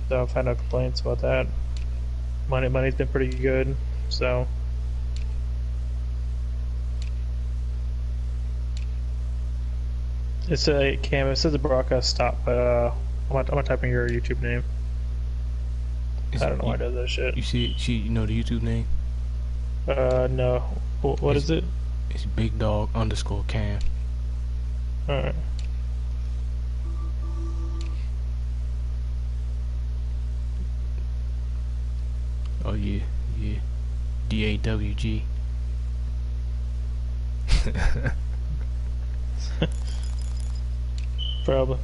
So I've had no complaints about that. Money's been pretty good, so. It's a Cam. It says the broadcast stopped, but I'm gonna type in your YouTube name. I don't know why it does that shit. You see, you know the YouTube name? No. What is it? It's Big Dog _ Cam. Alright. Oh yeah, yeah. DAWG. Probably.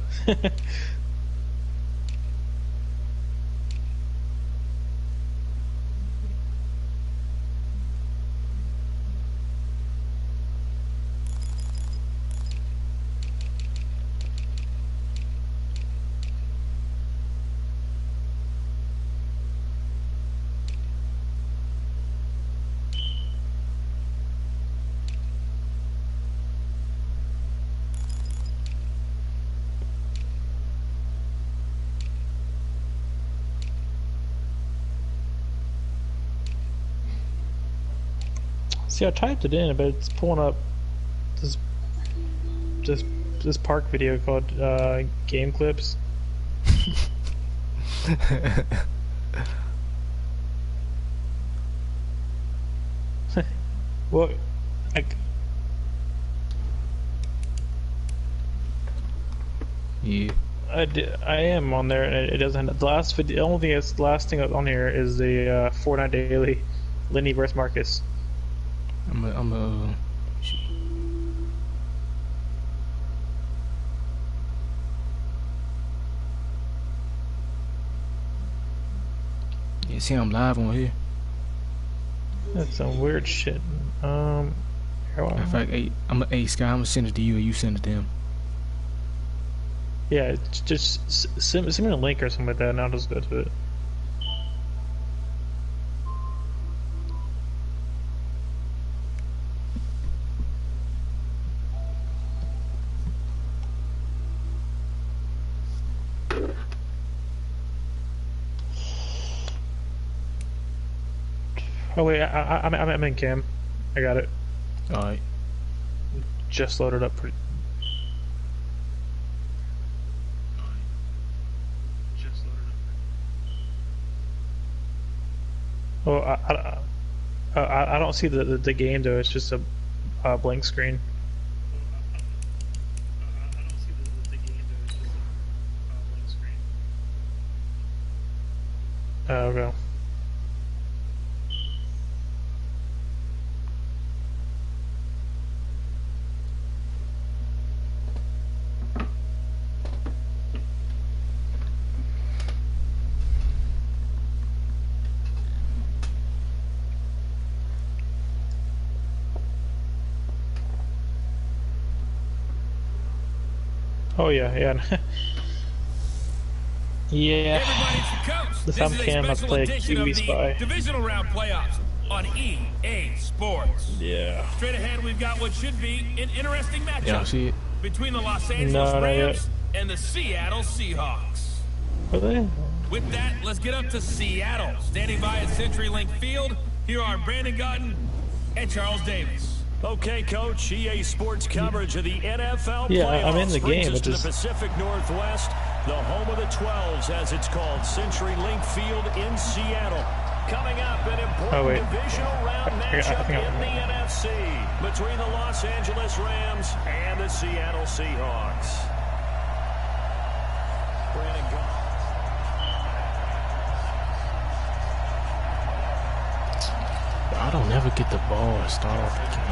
See, I typed it in, but it's pulling up this this this park video called game clips. What? Yeah. I am on there, and it doesn't. The last video, the only thing that's the last thing on here is the Fortnite Daily, Lenny versus Marcus. Yeah, see, I'm live on here. That's some weird shit. In fact, hey, Sky, I'm gonna send it to you, and you send it to him. Yeah, just send me a link or something like that, and I'll just go to it. Oh wait, I'm in cam. I got it. All right. Just loaded up. Oh, I don't see the game though. It's just a blank screen. Oh, okay. Oh yeah, yeah. Yeah. This time Cam must play a Kiwi Spy. Divisional round playoffs on EA Sports. Yeah. Straight ahead, we've got what should be an interesting matchup. Yeah, I see it. Between the Los Angeles Rams and the Seattle Seahawks. Are they? With that, let's get up to Seattle. Standing by at CenturyLink Field, here are Brandon Gotton and Charles Davis. Okay, Coach, EA Sports coverage of the NFL playoffs. Yeah, I'm in the game. Brings us to the Pacific Northwest, the home of the 12s, as it's called, CenturyLink Field in Seattle. Coming up, an important divisional round matchup in the NFC between the Los Angeles Rams and the Seattle Seahawks. Brandon Gotton. I don't ever get the ball and start off the game.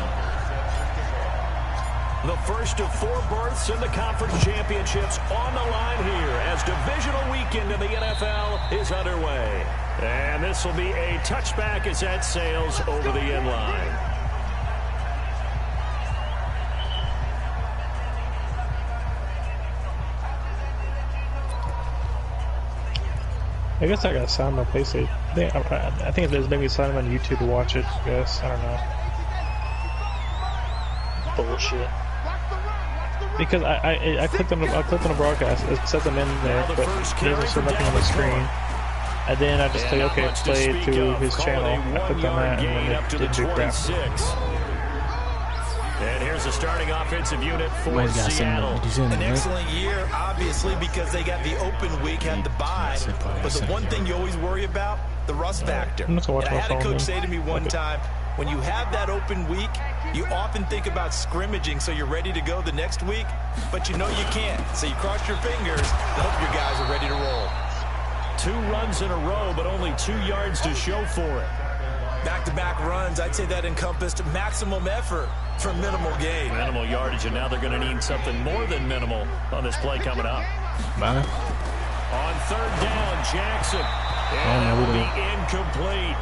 The first of 4 berths in the conference championships on the line here as divisional weekend in the NFL is underway. And this will be a touchback as that sails over the end line. I guess I gotta sign my PlayStation. I think there's maybe sign on YouTube to watch it. I guess I don't know. Bullshit. Because I clicked on the broadcast. It says I'm in there, but it doesn't show nothing on the screen. And then I just click OK, play to his channel. I clicked on that, and then it didn't do crap. And here's the starting offensive unit for Seattle. An excellent year, obviously, because they got the open week, had the bye. But the one thing you always worry about, the rust factor. And I had a coach say to me one time, when you have that open week, you often think about scrimmaging so you're ready to go the next week, but you know you can't. So you cross your fingers and hope your guys are ready to roll. 2 runs in a row, but only 2 yards to show for it. Back-to-back runs, I'd say that encompassed maximum effort for minimal gain. Minimal yardage, and now they're going to need something more than minimal on this play coming up. Bye. On 3rd down, Jackson. And that will be incomplete.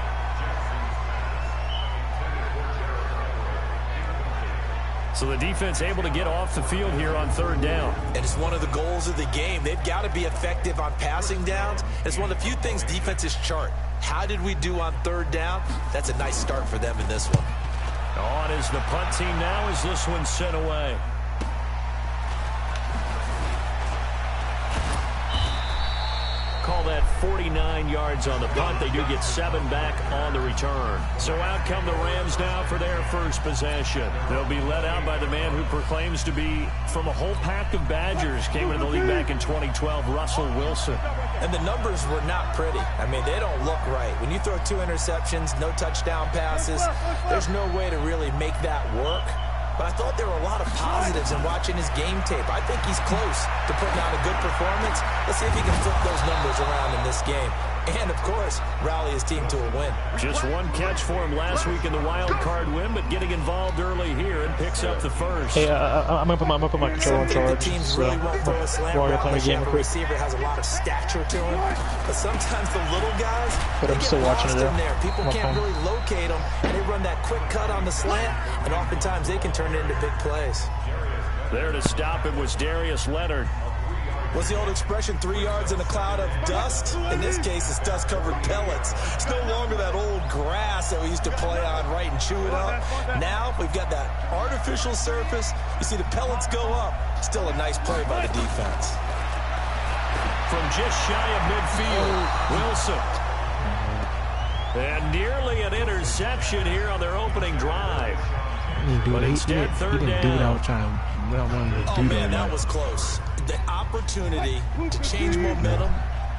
So the defense able to get off the field here on 3rd down. And it's one of the goals of the game. They've got to be effective on passing downs. It's one of the few things defenses chart. How did we do on 3rd down? That's a nice start for them in this one. On is the punt team now as this one's sent away. Call that 49 yards on the punt. They do get 7 back on the return. So out come the Rams now for their first possession. They'll be led out by the man who proclaims to be from a whole pack of Badgers. Came into the league back in 2012, Russell Wilson. And the numbers were not pretty. I mean, they don't look right. When you throw 2 interceptions, no touchdown passes, there's no way to really make that work. But I thought there were a lot of positives in watching his game tape. I think he's close to putting out a good performance. Let's see if he can flip those numbers around in this game. And, of course, rally his team to a win. Just 1 catch for him last week in the wild card win, but getting involved early here and picks up the first. Hey, I'm going to put my controller in charge. The teams really won't throw a slant route unless you have a receiver has a lot of stature to him. But sometimes the little guys, but I'm still watching it there. People can't really locate them, and they run that quick cut on the slant, and oftentimes they can turn it into big plays. There to stop it was Darius Leonard. What's the old expression, 3 yards in a cloud of dust? In this case, it's dust-covered pellets. It's no longer that old grass that we used to play on, right, and chew it up. Now we've got that artificial surface. You see the pellets go up. Still a nice play by the defense. From just shy of midfield, Wilson. And nearly an interception here on their opening drive. But instead, 3rd down. Do what I was trying to do. Oh, man, that was close. The opportunity to change momentum,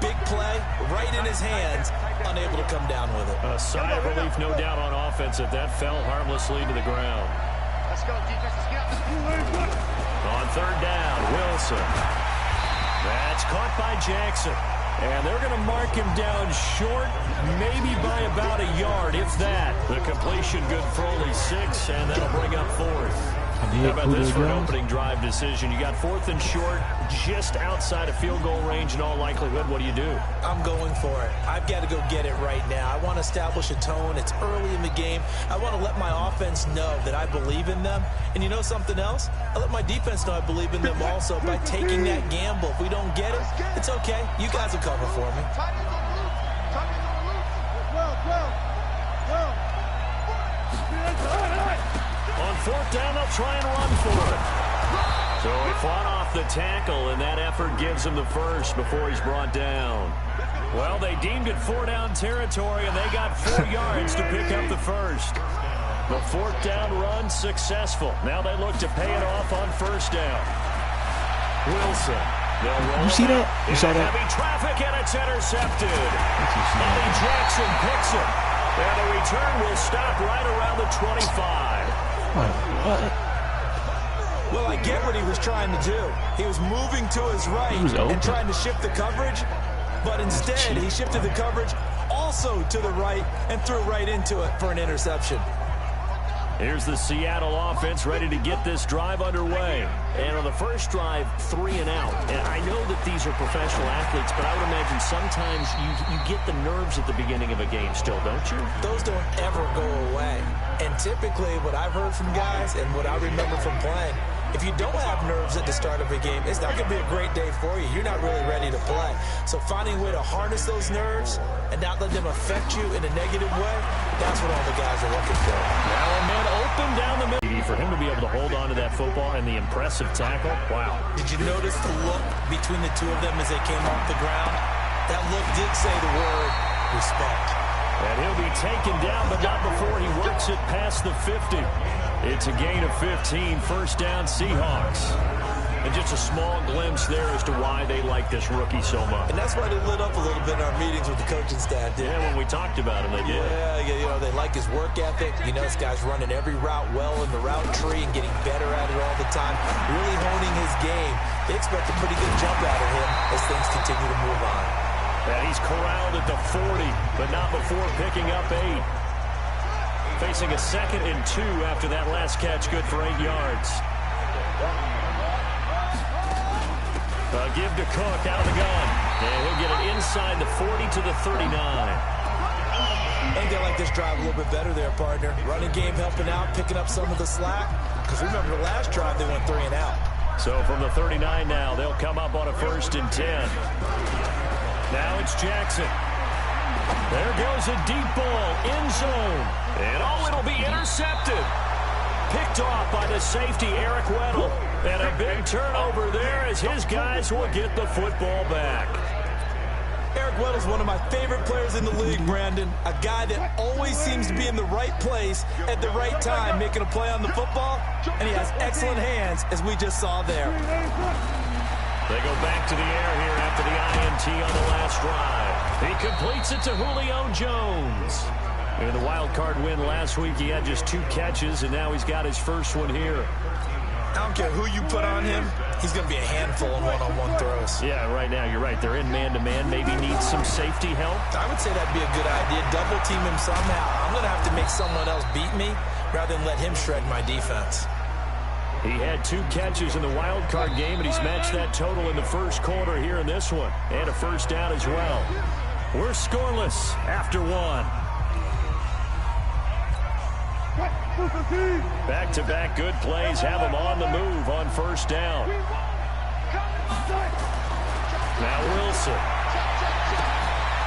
big play, right in his hands, unable to come down with it. A sigh of relief, no doubt, on offense if that fell harmlessly to the ground. Let's go, defense. On 3rd down, Wilson. That's caught by Jackson. And they're going to mark him down short, maybe by about a yard, if that. The completion good for only 6, and that'll bring up 4th. How about this for an opening drive decision? You got 4th and short, just outside of field goal range in all likelihood. What do you do? I'm going for it. I've got to go get it right now. I want to establish a tone. It's early in the game. I want to let my offense know that I believe in them. And you know something else? I let my defense know I believe in them also by taking that gamble. If we don't get it, it's okay. You guys will cover for me. On 4th down, they'll try and run for it. So he fought off the tackle, and that effort gives him the first before he's brought down. Well, they deemed it 4-down territory, and they got 4 yards to pick up the first. The 4th down run successful. Now they look to pay it off on 1st down. Wilson. You see that? You saw that? Heavy traffic, and it's intercepted. Eddie Jackson picks it. And the return will stop right around the 25. Well, I get what he was trying to do. He was moving to his right and trying to shift the coverage, but instead he shifted the coverage also to the right and threw right into it for an interception. Here's the Seattle offense ready to get this drive underway. And on the first drive, 3 and out. And I know that these are professional athletes, but I would imagine sometimes you get the nerves at the beginning of a game still, don't you? Those don't ever go away. And typically what I've heard from guys and what I remember from playing, if you don't have nerves at the start of a game, it's not going to be a great day for you. You're not really ready to play. So finding a way to harness those nerves and not let them affect you in a negative way, that's what all the guys are looking for. Now a man open down the middle. For him to be able to hold on to that football and the impressive tackle, wow. Did you notice the look between the two of them as they came off the ground? That look did say the word respect. And he'll be taken down, but not before he works it past the 50. It's a gain of 15, first down Seahawks. And just a small glimpse there as to why they like this rookie so much. And that's why they lit up a little bit in our meetings with the coaching staff. Yeah, when we talked about him, they did. Yeah, you know, they like his work ethic. You know, this guy's running every route well in the route tree and getting better at it all the time, really honing his game. They expect a pretty good jump out of him as things continue to move on. And he's corralled at the 40, but not before picking up 8. Facing a 2nd and 2 after that last catch, good for 8 yards. Give to Cook out of the gun. And he'll get it inside the 40 to the 39. And they like this drive a little bit better there, partner. Running game helping out, picking up some of the slack. Because remember the last drive, they went 3 and out. So from the 39 now, they'll come up on a 1st and 10. Now it's Jackson. There goes a deep ball, end zone. And it'll be intercepted. Picked off by the safety, Eric Weddle. And a big turnover there as his guys will get the football back. Eric Weddle's one of my favorite players in the league, Brandon. A guy that always seems to be in the right place at the right time, making a play on the football. And he has excellent hands, as we just saw there. They go back to the air here after the INT on the last drive. He completes it to Julio Jones. In the wild card win last week, he had just 2 catches, and now he's got his first one here. I don't care who you put on him, he's going to be a handful in one-on-one throws. Yeah, right now, you're right. They're in man-to-man. Maybe needs some safety help. I would say that'd be a good idea. Double team him somehow. I'm going to have to make someone else beat me rather than let him shred my defense. He had 2 catches in the wild card game, and he's matched that total in the first quarter here in this one. And a first down as well. We're scoreless after 1. Back-to-back good plays have him on the move on first down. Now Wilson.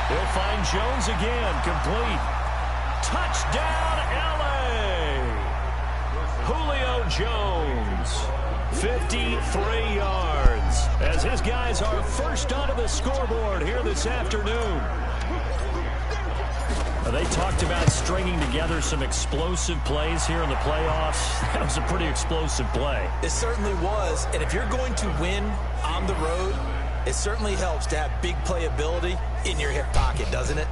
He'll find Jones again, complete. Touchdown, L.A. Julio Jones, 53 yards, as his guys are first onto the scoreboard here this afternoon. They talked about stringing together some explosive plays here in the playoffs. That was a pretty explosive play. It certainly was. And if you're going to win on the road, it certainly helps to have big playability in your hip pocket, doesn't it?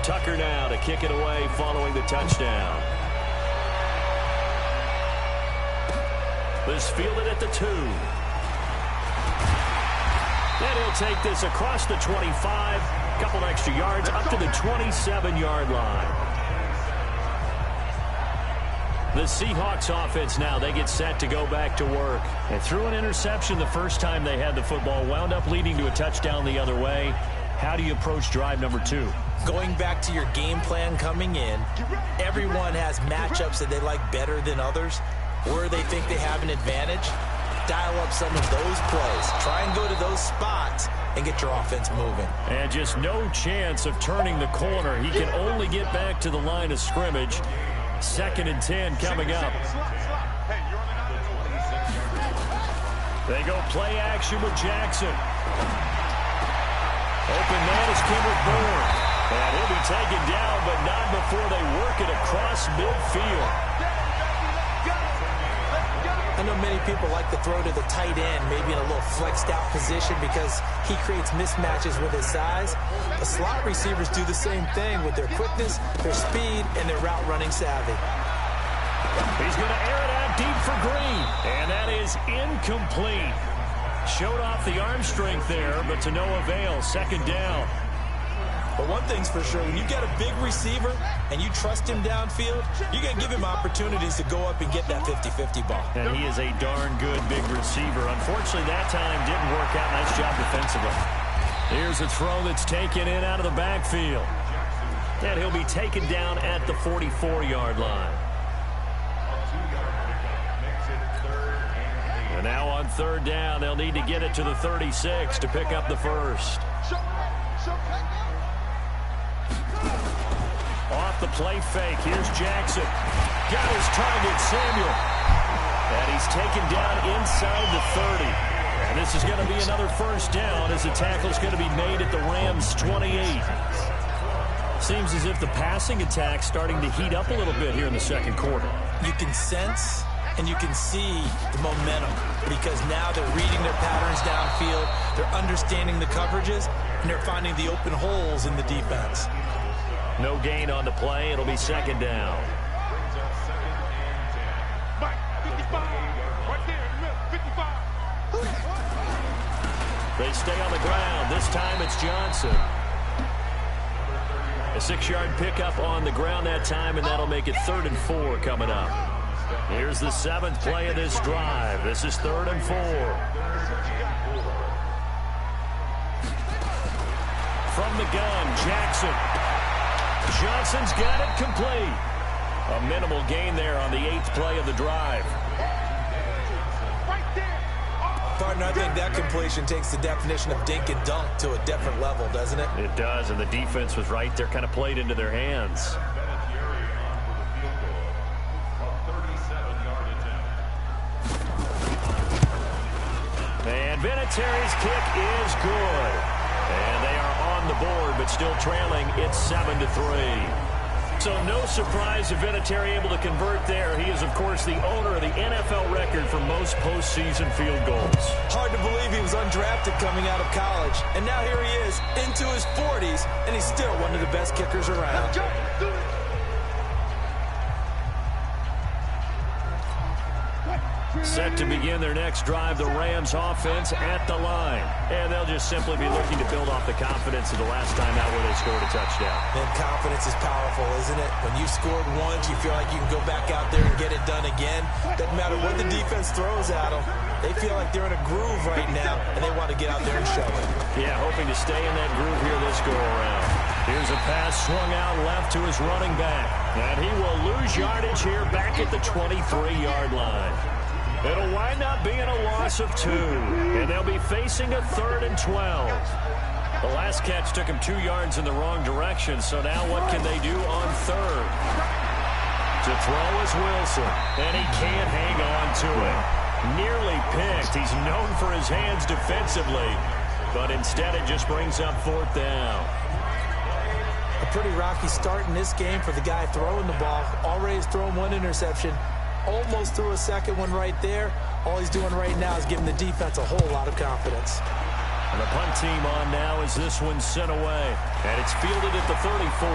Tucker now to kick it away following the touchdown. This fielded at the 2. And he'll take this across the 25, couple extra yards up to the 27-yard line. The Seahawks offense now, they get set to go back to work. They threw an interception the first time they had the football, wound up leading to a touchdown the other way. How do you approach drive number 2? Going back to your game plan coming in, everyone has matchups that they like better than others, where they think they have an advantage. Dial up some of those plays. Try and go to those spots and get your offense moving. And just no chance of turning the corner. He can only get back to the line of scrimmage. 2nd and 10 coming up. They go play action with Jackson. Open man is Kendrick Bourne. And he'll be taken down, but not before they work it across midfield. I know many people like to throw to the tight end, maybe in a little flexed out position because he creates mismatches with his size. The slot receivers do the same thing with their quickness, their speed, and their route running savvy. He's going to air it out deep for Green. And that is incomplete. Showed off the arm strength there, but to no avail. 2nd down. But one thing's for sure, when you got a big receiver and you trust him downfield, you're going to give him opportunities to go up and get that 50-50 ball. And he is a darn good big receiver. Unfortunately, that time didn't work out. Nice job defensively. Here's a throw that's taken in out of the backfield. And he'll be taken down at the 44-yard line. And now on third down, they'll need to get it to the 36 to pick up the first. Off the play fake, here's Jackson. Got his target, Samuel. And he's taken down inside the 30. And this is going to be another first down as the tackle's going to be made at the Rams' 28. Seems as if the passing attack's starting to heat up a little bit here in the second quarter. You can sense and you can see the momentum because now they're reading their patterns downfield, they're understanding the coverages, and they're finding the open holes in the defense. No gain on the play. It'll be second down. They stay on the ground. This time it's Johnson. A 6-yard pickup on the ground that time, and that'll make it 3rd and 4 coming up. Here's the 7th play of this drive. This is 3rd and 4. From the gun, Jackson. Johnson's got it complete. A minimal gain there on the 8th play of the drive. Partner, I think that completion takes the definition of dink and dunk to a different level, doesn't it? It does, and the defense was right there, kind of played into their hands. And Vinatieri's kick is good. And they are on the board, but still trailing. It's 7-3. So no surprise if Vinatieri able to convert there. He is, of course, the owner of the NFL record for most postseason field goals. Hard to believe he was undrafted coming out of college. And now here he is into his 40s, and he's still one of the best kickers around. Set to begin their next drive, the Rams offense at the line. And they'll just simply be looking to build off the confidence of the last time out where they scored a touchdown. And confidence is powerful, isn't it? When you've scored once, you feel like you can go back out there and get it done again. Doesn't matter what the defense throws at them. They feel like they're in a groove right now, and they want to get out there and show it. Yeah, hoping to stay in that groove here this go-around. Here's a pass swung out left to his running back. And he will lose yardage here back at the 23-yard line. It'll wind up being a loss of 2, and they'll be facing a 3rd and 12. The last catch took him 2 yards in the wrong direction, so now what can they do on 3rd? To throw is Wilson, and he can't hang on to it. Nearly picked. He's known for his hands defensively, but instead it just brings up 4th down. A pretty rocky start in this game for the guy throwing the ball. Already has thrown 1 interception. Almost threw a second one right there. All he's doing right now is giving the defense a whole lot of confidence. And the punt team on now as this one's sent away. And it's fielded at the 34.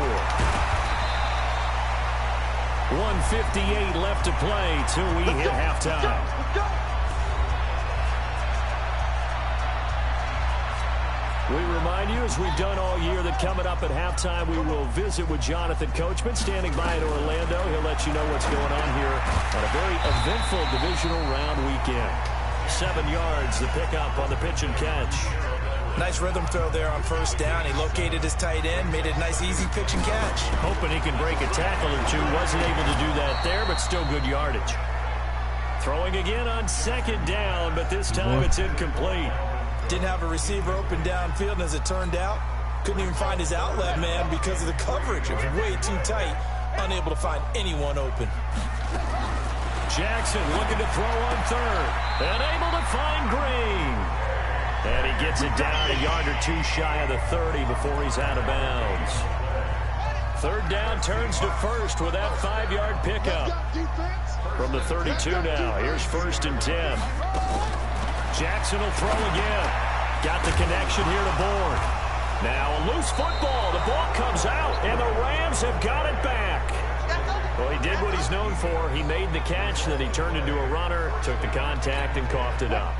1:58 left to play till we hit halftime. We remind you, as we've done all year, that coming up at halftime, we will visit with Jonathan Coachman, standing by in Orlando. He'll let you know what's going on here on a very eventful divisional round weekend. 7 yards, the pickup on the pitch and catch. Nice rhythm throw there on 1st down. He located his tight end, made it a nice, easy pitch and catch. Hoping he can break a tackle or two. Wasn't able to do that there, but still good yardage. Throwing again on 2nd down, but this time it's incomplete. Didn't have a receiver open downfield, and as it turned out, couldn't even find his outlet man because of the coverage. It was way too tight, unable to find anyone open. Jackson looking to throw on 3rd, and able to find Green. And he gets it down a yard or 2 shy of the 30 before he's out of bounds. 3rd down turns to 1st with that 5-yard pickup. From the 32 now, here's 1st and 10. Jackson will throw again. Got the connection here to Bourne. Now a loose football. The ball comes out, and the Rams have got it back. Well, he did what he's known for. He made the catch, then he turned into a runner, took the contact, and coughed it up.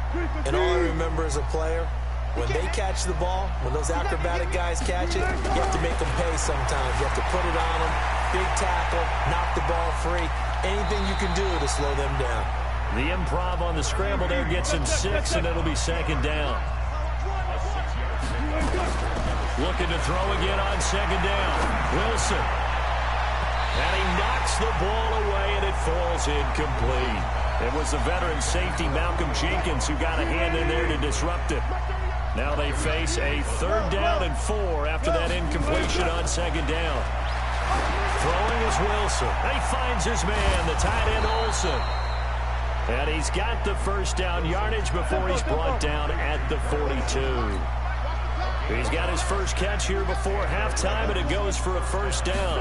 And all I remember as a player, when they catch the ball, when those acrobatic guys catch it, you have to make them pay sometimes. You have to put it on them, big tackle, knock the ball free, anything you can do to slow them down. The improv on the scramble there gets him 6, and it'll be 2nd down. Looking to throw again on second down. Wilson. And he knocks the ball away, and it falls incomplete. It was the veteran safety, Malcolm Jenkins, who got a hand in there to disrupt it. Now they face a 3rd down and 4 after that incompletion on second down. Throwing is Wilson. And he finds his man, the tight end Olsen. And he's got the first down yardage before he's brought down at the 42. He's got his first catch here before halftime, and it goes for a first down.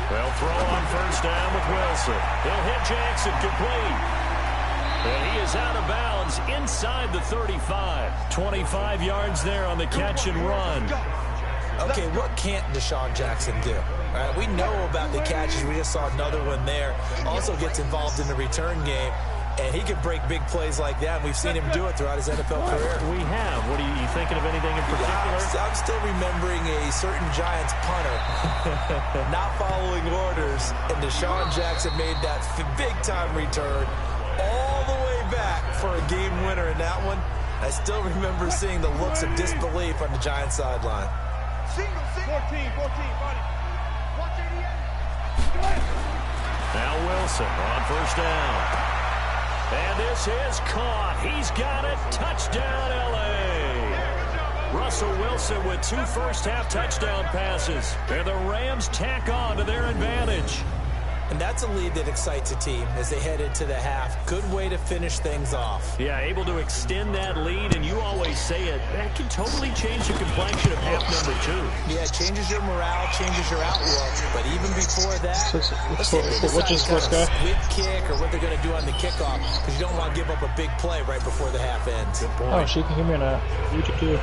They'll throw on first down with Wilson. He'll hit Jackson complete. And he is out of bounds inside the 35. 25 yards there on the catch and run. Okay, what can't Deshaun Jackson do? All right, we know about the catches. We just saw another one there. Also gets involved in the return game. And he can break big plays like that. We've seen him do it throughout his NFL career. We have. What are you thinking of anything in particular? I'm still remembering a certain Giants punter not following orders. And Deshaun Jackson made that big-time return all the way back for a game winner in that one. I still remember seeing the looks of disbelief on the Giants sideline. 14, buddy. Watch 88. Now Wilson on first down. And this is caught. He's got it. Touchdown, L.A. Russell Wilson with 2 first-half touchdown passes. And the Rams tack on to their advantage. And that's a lead that excites a team as they head into the half. Good way to finish things off. Yeah, able to extend that lead, and you always say it, that can totally change the complexion of half number 2. Yeah, it changes your morale, changes your outlook. But even before that, what's his first guy? With kick or what they're going to do on the kickoff, because you don't want to give up a big play right before the half ends. Oh, she can hear me on YouTube too.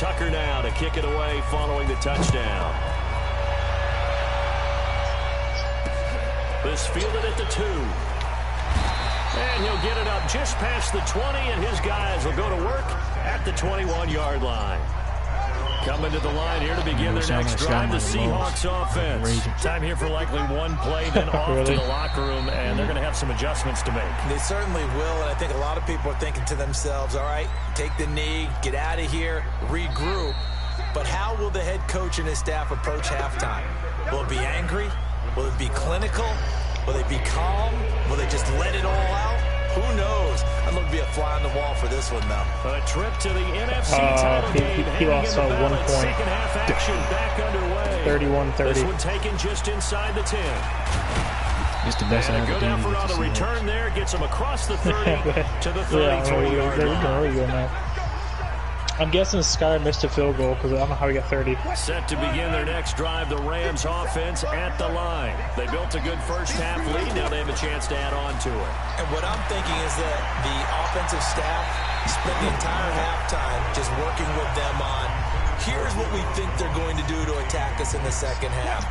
Tucker now to kick it away following the touchdown. This fielded at the 2. And he'll get it up just past the 20, and his guys will go to work at the 21-yard line. Coming to the line here to begin their next drive, the Seahawks offense. Time here for likely one play, then off to the locker room, and they're going to have some adjustments to make. They certainly will, and I think a lot of people are thinking to themselves, all right, take the knee, get out of here, regroup. But how will the head coach and his staff approach halftime? Will it be angry? Will it be clinical? Will they be calm? Will they just let it all out? Who knows? I'm going to be a fly on the wall for this one, though. A trip to the NFC title game. He lost by 1 point. Second half action back underway. 31-30. This one taken just inside the 10. It's the best and a good effort on the return there. Gets him across the 30 to the 33-yard line. I'm guessing Skyler missed a field goal because I don't know how he got 30. Set to begin their next drive, the Rams offense at the line. They built a good first half lead. Now they have a chance to add on to it. And what I'm thinking is that the offensive staff spent the entire halftime just working with them on, here's what we think they're going to do to attack us in the second half.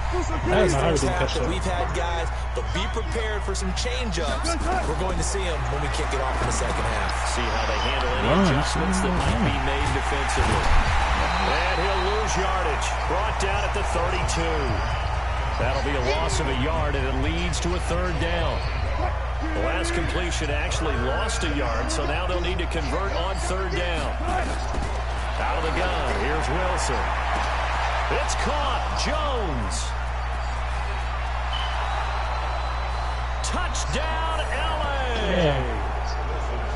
Here's the first half that we've had guys, but be prepared for some change-ups. We're going to see them when we kick it off in the second half. See how they handle any adjustments that might be made defensively. And he'll lose yardage. Brought down at the 32. That'll be a loss of a yard, and it leads to a 3rd down. The last completion actually lost a yard, so now they'll need to convert on 3rd down. Out of the gun, here's Wilson. It's caught. Jones. Touchdown, L.A. Yeah.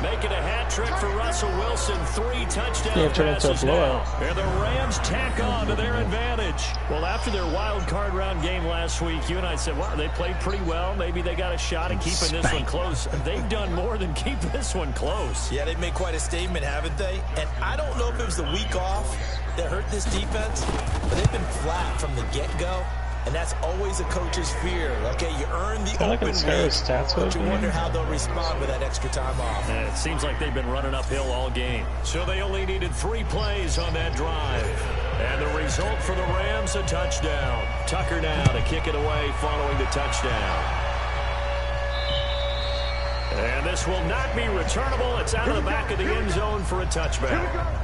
Making a hat trick for Russell Wilson. 3 touchdown passes now. And the Rams tack on to their advantage. Well, after their wild card round game last week, you and I said, well, they played pretty well. Maybe they got a shot at keeping this one close. They've done more than keep this one close. Yeah, they've made quite a statement, haven't they? And I don't know if it was the week off that hurt this defense, but they've been flat from the get-go. And that's always a coach's fear. Okay, you earn the open week, but you wonder how they'll respond with that extra time off. And it seems like they've been running uphill all game. So they only needed 3 plays on that drive. And the result for the Rams, a touchdown. Tucker now to kick it away following the touchdown. And this will not be returnable. It's out of the back of the end zone for a touchback.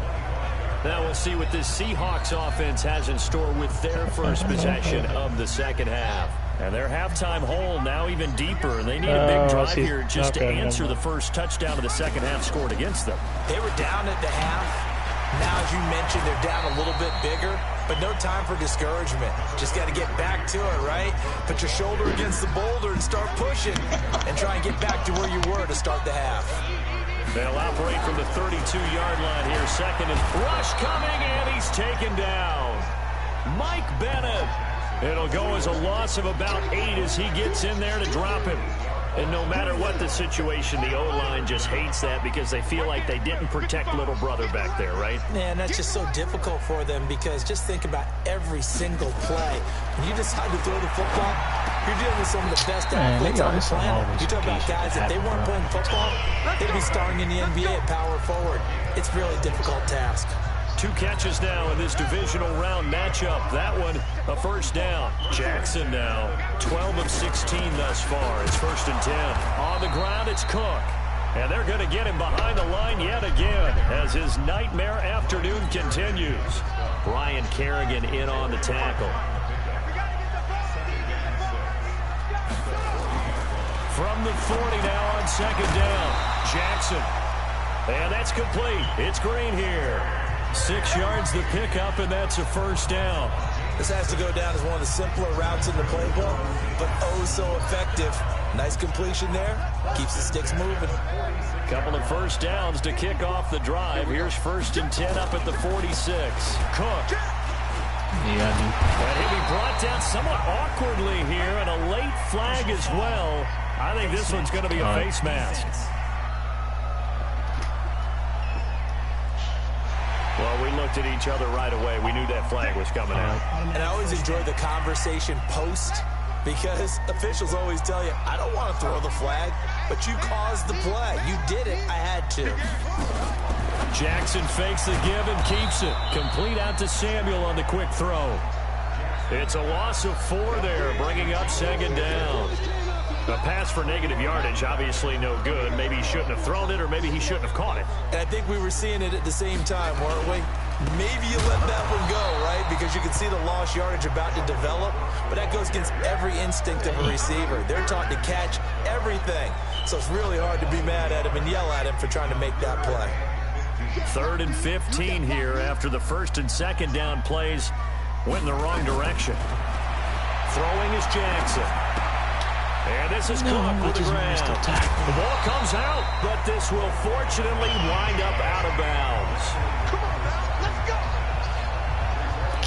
Now we'll see what this Seahawks offense has in store with their first possession of the second half. And their halftime hole now even deeper. And they need a big drive here just to answer the first touchdown of the second half scored against them. They were down at the half. Now, as you mentioned, they're down a little bit bigger, but no time for discouragement. Just got to get back to it, right? Put your shoulder against the boulder and start pushing and try and get back to where you were to start the half. They'll operate from the 32-yard line here. Second and rush coming, and he's taken down. Mike Bennett. It'll go as a loss of about 8 as he gets in there to drop him. And no matter what the situation, the O-line just hates that because they feel like they didn't protect little brother back there, right? Man, that's just so difficult for them because just think about every single play. When you decide to throw the football, you're dealing with some of the best athletes on the planet. You talk about guys, if they weren't playing football, they'd be starring in the NBA at power forward. It's really a difficult task. 2 catches now in this divisional round matchup. That one, a first down. Jackson now, 12 of 16 thus far. It's 1st and 10. On the ground, it's Cook. And they're going to get him behind the line yet again as his nightmare afternoon continues. Brian Kerrigan in on the tackle. From the 40 now on 2nd down. Jackson. And that's complete. It's Green here. 6 yards the pickup, and that's a first down. This has to go down as one of the simpler routes in the playbook, but oh so effective. Nice completion there. Keeps the sticks moving. Couple of first downs to kick off the drive. Here's 1st and 10 up at the 46. Cook. Yeah, And he'll be brought down somewhat awkwardly here, and a late flag as well. I think this one's going to be a face mask. Well, we looked at each other right away. We knew that flag was coming out. And I always enjoy the conversation post because officials always tell you, I don't want to throw the flag, but you caused the play. You did it. I had to. Jackson fakes the give and keeps it. Complete out to Samuel on the quick throw. It's a loss of 4 there, bringing up 2nd down. A pass for negative yardage, obviously no good. Maybe he shouldn't have thrown it, or maybe he shouldn't have caught it. And I think we were seeing it at the same time, weren't we? Maybe you let that one go, right? Because you can see the lost yardage about to develop, but that goes against every instinct of a receiver. They're taught to catch everything. So it's really hard to be mad at him and yell at him for trying to make that play. 3rd and 15 here after the 1st and 2nd down plays went in the wrong direction. Throwing is Jackson. And this is Cook with the ground. The ball comes out, but this will fortunately wind up out of bounds. Come on now, let's go.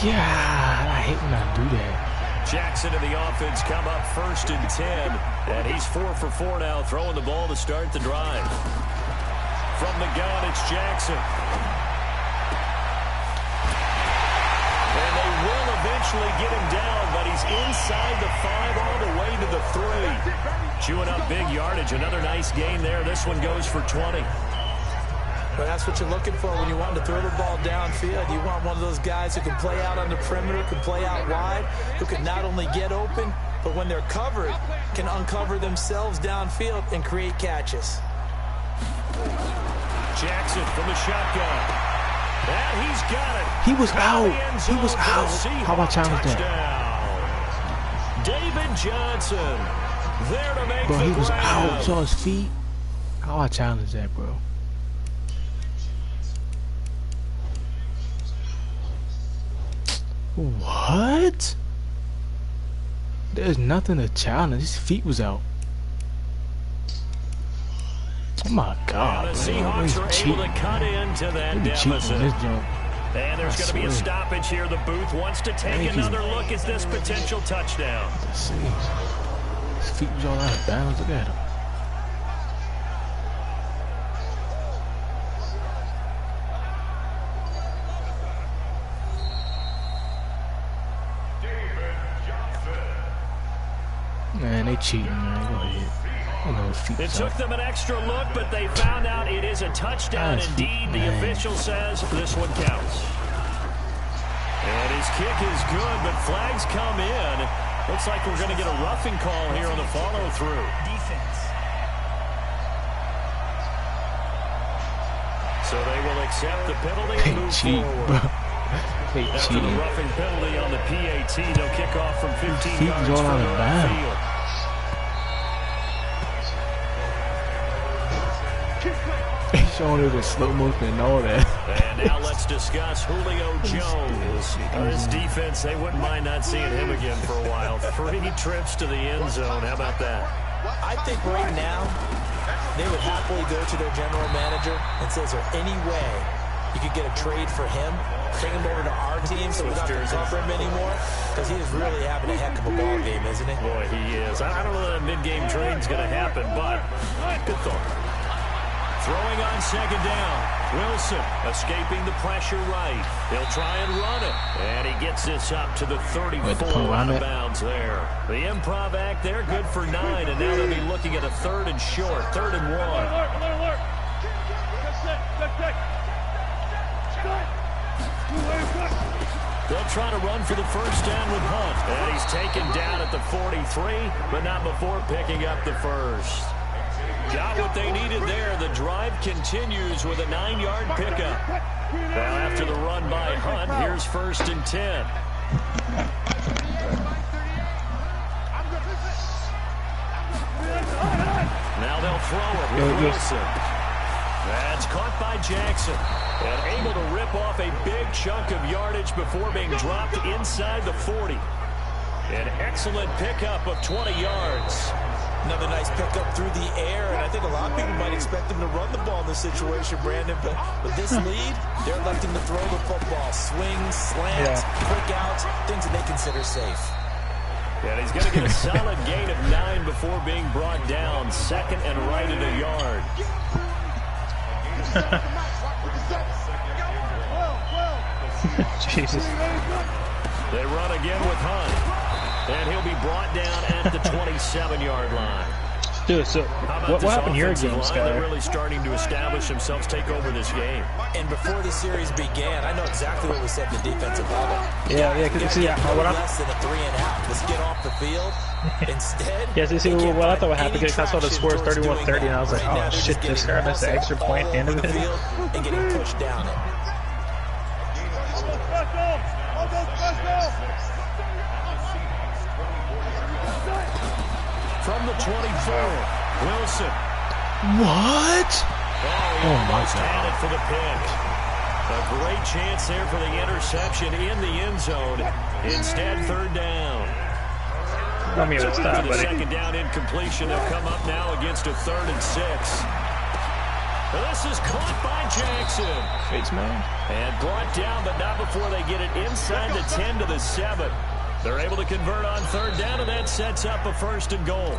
God, I hate when I do that. Jackson and the offense come up 1st and 10, and he's 4 for 4 now, throwing the ball to start the drive. From the gun, it's Jackson. And they will eventually get him down, but he's inside the 5 all the way to the 3. Chewing up big yardage. Another nice gain there. This one goes for 20. But that's what you're looking for when you want to throw the ball downfield. You want one of those guys who can play out on the perimeter, can play out wide, who can not only get open, but when they're covered, can uncover themselves downfield and create catches. Jackson from the shotgun. And he's got it. He was out. He was out. How about challenge that? David Johnson there to make bro, the he was grab. out. Saw his feet. How I challenge that, bro? What? There's nothing to challenge. His feet was out. Oh my God! And the Seahawks are able to cut into that deficit. And there's going to be a stoppage here. The booth wants to take another look at this potential touchdown. Let's see. His feet was all out of bounds. Look at him. Man, they cheating, man. Go ahead. It took them an extra look, but they found out it is a touchdown. Indeed, the official says this one counts. And his kick is good, but flags come in. Looks like we're going to get a roughing call here on the follow-through. Defense. So they will accept the penalty and move forward. After the roughing penalty on the PAT, they'll kick off from 15 yards further on the field. He's showing it in slow motion and all that. And now let's discuss Julio Jones. This defense, they wouldn't mind not seeing him again for a while. 3 trips to the end zone. How about that? I think right now they would happily go to their general manager and say, is there any way you could get a trade for him? Bring him over to our team so we don't have to cover him anymore? Because he is really having a heck of a ball game, isn't he? Boy, he is. I don't know that a mid-game trade's going to happen, but good thought. Throwing on second down. Wilson escaping the pressure right. He'll try and run it. And he gets this up to the 34 out of bounds there. The improv act there, good for 9. And now they'll be looking at a 3rd and short. 3rd and 1. Alert. They'll try to run for the first down with Hunt. And he's taken down at the 43, but not before picking up the first. Got what they needed there. The drive continues with a 9-yard pickup. Now after the run by Hunt, here's 1st and 10. Now they'll throw it with Wilson. That's caught by Jackson. And able to rip off a big chunk of yardage before being dropped inside the 40. An excellent pickup of 20 yards. Another nice pickup through the air, and I think a lot of people might expect him to run the ball in this situation, Brandon, but with this lead, they're electing to throw the football. Swings, slants, quick outs, things that they consider safe. And he's going to get a solid gain of 9 before being brought down. 2nd and right at a yard. Jesus. They run again with Hunt. And he'll be brought down at the 27-yard line. Dude, so what happened here again, Sky? They're really starting to establish themselves, take over this game. And before the series began, I know exactly what we said in the defensive level. Yeah, because you see, what I'm less than a 3 and out. Let's get off the field. Instead, yeah, so see, what I thought would happen, because I saw the score is 31-30, and I was like, oh shit, this guy missed an extra point at the end of it. And getting pushed down it. From the 24, Wilson. What? Oh my God. Had it for the pick. A great chance there for the interception in the end zone. Instead, 3rd down. I mean, it's not, the buddy. 2nd down incompletion. They'll come up now against a 3rd and 6. This is caught by Jackson. Face man. And brought down, but not before they get it inside the 10 to the 7. They're able to convert on 3rd down, and that sets up a 1st and goal.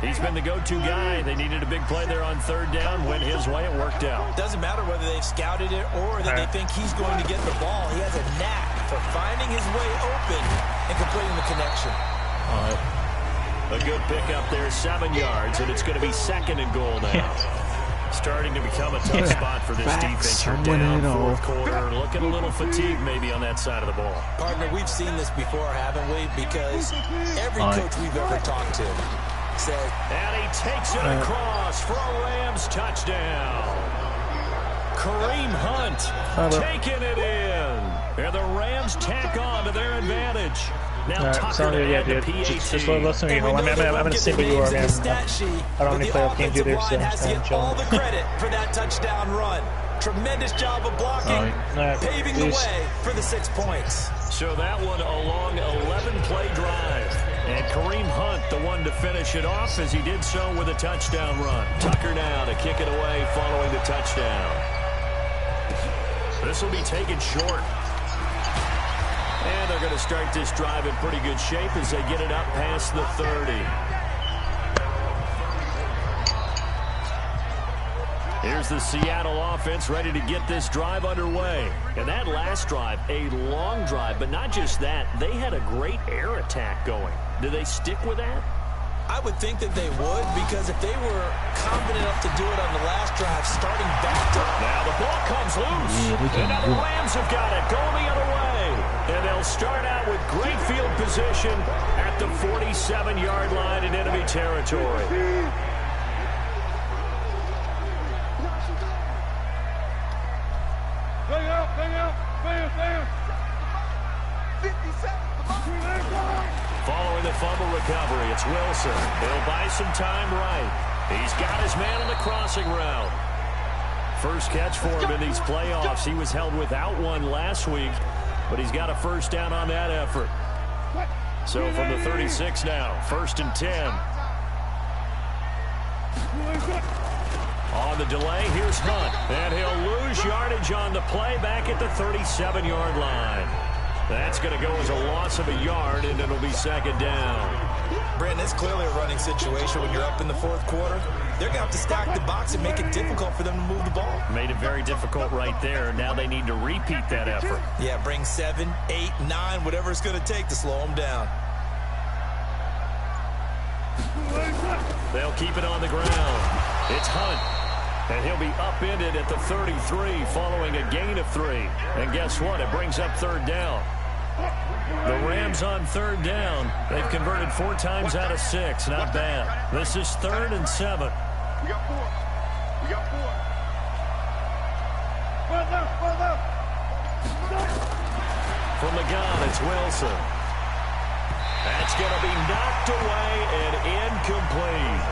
He's been the go-to guy. They needed a big play there on 3rd down. Went his way. It worked out. Doesn't matter whether they've scouted it or that they think he's going to get the ball. He has a knack for finding his way open and completing the connection. A good pickup there, 7 yards, and it's going to be 2nd and goal now. Starting to become a tough spot for this defense. You're down 4th quarter, looking a little fatigued maybe on that side of the ball. Partner, we've seen this before, haven't we? Because every coach we've ever talked to said... And he takes it across for a Rams touchdown. Kareem Hunt taking it in. And the Rams tack on to their advantage. Now Tucker to add the PAT. Just listen to me. I'm going to see what you are, man. I don't have any playoff games either, so has to get all the credit for that touchdown run. Tremendous job of blocking, paving the way for the 6 points. So that one a long 11-play drive. And Kareem Hunt, the one to finish it off, as he did so with a touchdown run. Tucker now to kick it away following the touchdown. This will be taken short. And they're going to start this drive in pretty good shape as they get it up past the 30. Here's the Seattle offense ready to get this drive underway. And that last drive, a long drive, but not just that. They had a great air attack going. Do they stick with that? I would think that they would, because if they were confident enough to do it on the last drive, starting back to... Now the ball comes loose. And now the Rams have got it going the other way. And they'll start out with great field position at the 47-yard line in enemy territory. Following the fumble recovery, it's Wilson. He'll buy some time right. He's got his man on the crossing route. First catch for him in these playoffs. He was held without one last week, but he's got a first down on that effort. So from the 36 now, 1st and 10. On the delay, here's Hunt. And he'll lose yardage on the play back at the 37-yard line. That's going to go as a loss of a yard, and it'll be 2nd down. Brandon, it's clearly a running situation when you're up in the 4th quarter. They're going to have to stack the box and make it difficult for them to move the ball. Made it very difficult right there. Now they need to repeat that effort. Yeah, bring 7, 8, 9, whatever it's going to take to slow them down. They'll keep it on the ground. It's Hunt. And he'll be upended at the 33 following a gain of 3. And guess what? It brings up 3rd down. The Rams on 3rd down. They've converted 4 times out of 6. Not bad. This is 3rd and 7. We got 4. We got 4. Further. From the gun, it's Wilson. That's going to be knocked away and incomplete.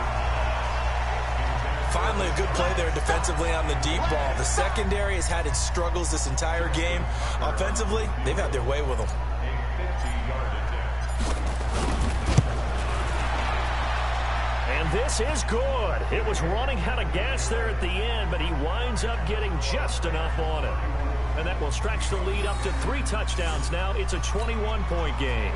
Finally, a good play there defensively on the deep ball. The secondary has had its struggles this entire game. Offensively, they've had their way with them. And this is good. It was running out of gas there at the end, but he winds up getting just enough on it. And that will stretch the lead up to 3 touchdowns now. It's a 21-point game.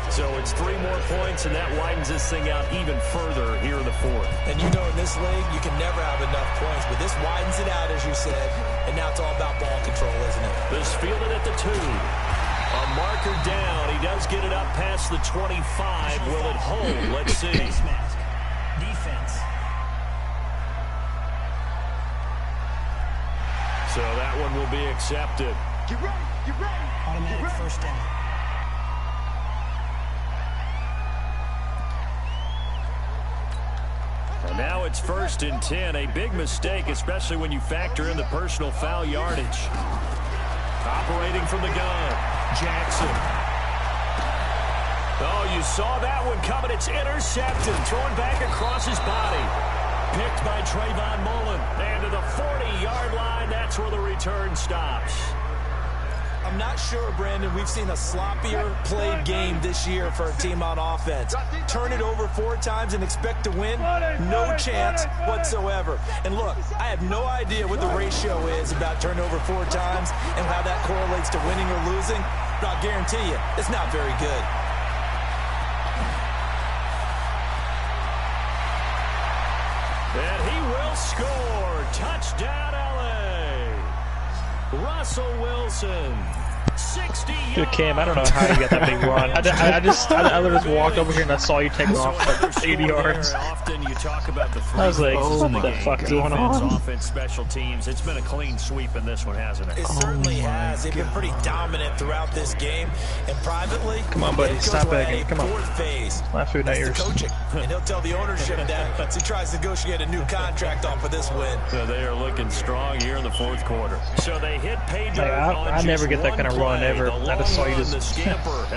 So it's 3 more points, and that widens this thing out even further here in the 4th. And you know in this league, you can never have enough points, but this widens it out, as you said, and now it's all about ball control, isn't it? This fielded at the 2. A marker down. He does get it up past the 25. Will it hold? Let's see. Defense. So that one will be accepted. Get ready. Automatic first down. And now it's 1st and 10. A big mistake, especially when you factor in the personal foul yardage. Operating from the gun, Jackson. Oh, you saw that one coming. It's intercepted. Thrown back across his body. Picked by Trayvon Mullen. And to the 40-yard line, that's where the return stops. I'm not sure, Brandon, we've seen a sloppier played game this year for a team on offense. Turn it over 4 times and expect to win? No chance whatsoever. And look, I have no idea what the ratio is about turnover 4 times and how that correlates to winning or losing, but I'll guarantee you, it's not very good. And he will score. Touchdown, L.A. Russell Wilson. 60 Dude, Cam, I don't know how you got that big run. I literally just walked over here and I saw you take off like 80 yards. Often you talk about the I was like, what the fuck going on? Offense, special teams. It's been a clean sweep in this one, hasn't it? It certainly has. They've been pretty dominant throughout this game. And privately, Come on, buddy, stop begging. Come on. 4th phase. My food, not yours. The coaching. And he'll tell the ownership that as he tries to negotiate a new contract off of this win. So they are looking strong here in the 4th quarter. So they hit pay dirt I never get that kind of run ever. I just saw you just.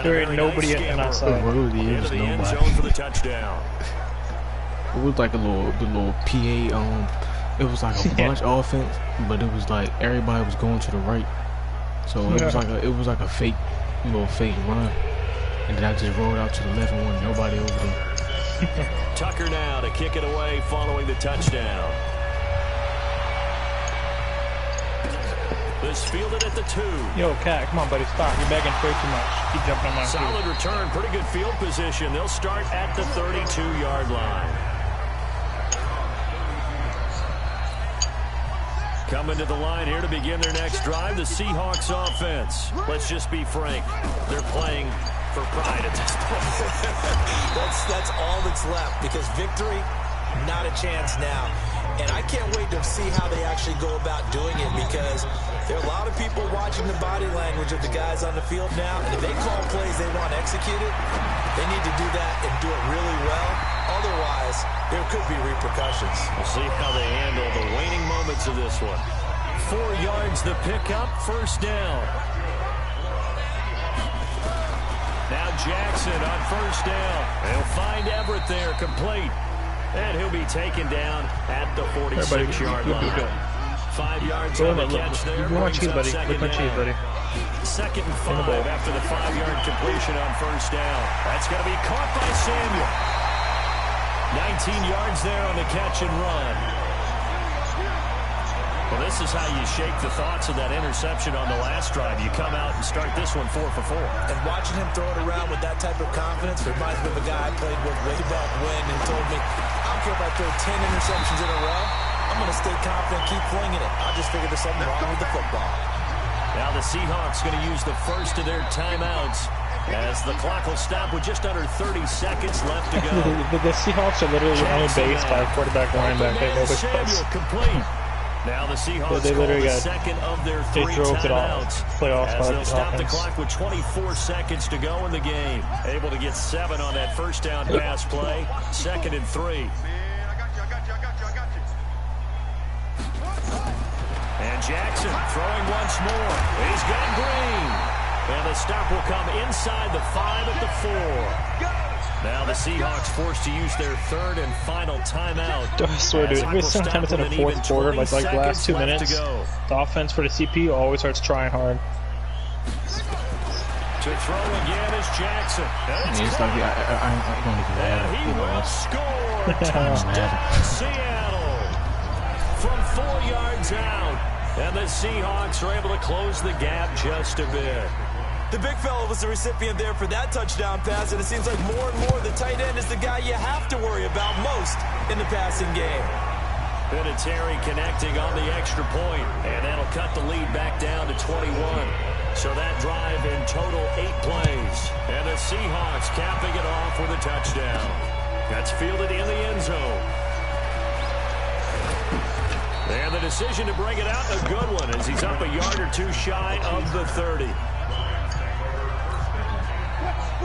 There ain't nobody at the outside. It really is into the end nobody. zone for the touchdown. It was like the little PA. It was like a bunch offense, but it was like everybody was going to the right. So it was like a fake run, and then I just rolled out to the left and wasn't nobody over there. Tucker now to kick it away following the touchdown. This fielded at the 2. Yo, Cat, come on, buddy, stop. You're begging way too much. Keep jumping on my feet. Solid return, pretty good field position. They'll start at the 32-yard line. Coming to the line here to begin their next drive, the Seahawks offense. Let's just be frank. They're playing for pride at this point. That's all that's left, because victory, not a chance now. And I can't wait to see how they actually go about doing it, because there are a lot of people watching the body language of the guys on the field now. And if they call plays they want executed, they need to do that and do it really well. Otherwise, there could be repercussions. We'll see how they handle the waning moments of this one. 4 yards the pickup, 1st down. Now Jackson on 1st down. He'll find Everett there, complete. And he'll be taken down at the 46-yard line. 5 yards on the catch there. Look my cheese, buddy. Look my cheese, buddy. 2nd and 5 after the 5-yard completion on 1st down. That's going to be caught by Samuel. 19 yards there on the catch and run. Well, this is how you shake the thoughts of that interception on the last drive. You come out and start this one 4 for 4. And watching him throw it around with that type of confidence reminds me of a guy I played with way back when and told me, I don't care if I throw 10 interceptions in a row. I'm going to stay confident, keep flinging it. I just figured there's something wrong with the football. Now the Seahawks going to use the first of their timeouts as the clock will stop with just under 30 seconds left to go. the Seahawks are literally only based by a quarterback running back. They know this place. Complete. Now the Seahawks they literally call the second of their 3 timeouts as they'll stop the clock with 24 seconds to go in the game. Able to get 7 on that 1st down pass play. 2nd and 3. And Jackson throwing once more. He's got Green. And the stop will come inside the 5 at the 4. Now the Seahawks forced to use their 3rd and final timeout. I swear, dude, every single time it's in the 4th quarter, like last 2 minutes, the offense for the CPU always starts trying hard. To throw again is Jackson. It's like, I don't even and he will score. Touchdown, Seattle. From 4 yards out. And the Seahawks are able to close the gap just a bit. The big fella was the recipient there for that touchdown pass, and it seems like more and more the tight end is the guy you have to worry about most in the passing game. Vinatieri connecting on the extra point, and that'll cut the lead back down to 21. So that drive in total 8 plays. And the Seahawks capping it off with a touchdown. That's fielded in the end zone. And the decision to bring it out, a good one, as he's up a yard or 2 shy of the 30.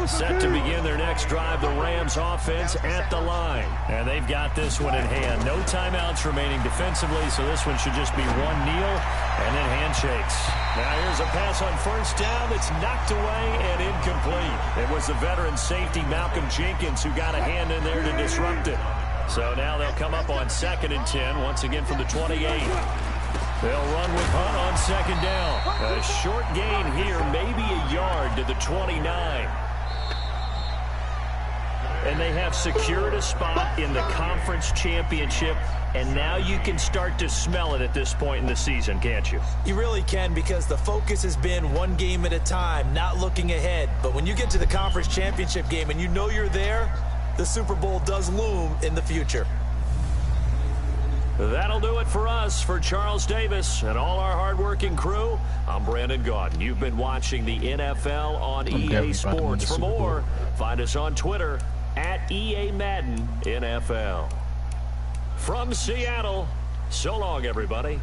Set to begin their next drive, the Rams offense at the line. And they've got this one in hand. No timeouts remaining defensively, so this one should just be one kneel and then handshakes. Now here's a pass on 1st down that's knocked away and incomplete. It was the veteran safety Malcolm Jenkins who got a hand in there to disrupt it. So now they'll come up on 2nd and 10, once again from the 28. They'll run with Hunt on 2nd down. A short gain here, maybe a yard to the 29. And they have secured a spot in the conference championship, and now you can start to smell it at this point in the season, can't you? You really can, because the focus has been one game at a time, not looking ahead. But when you get to the conference championship game and you know you're there, the Super Bowl does loom in the future. That'll do it for us. For Charles Davis and all our hardworking crew, I'm Brandon Gaudin. You've been watching the NFL on EA Sports. For more, find us on Twitter at EA Madden NFL. From Seattle, so long, everybody.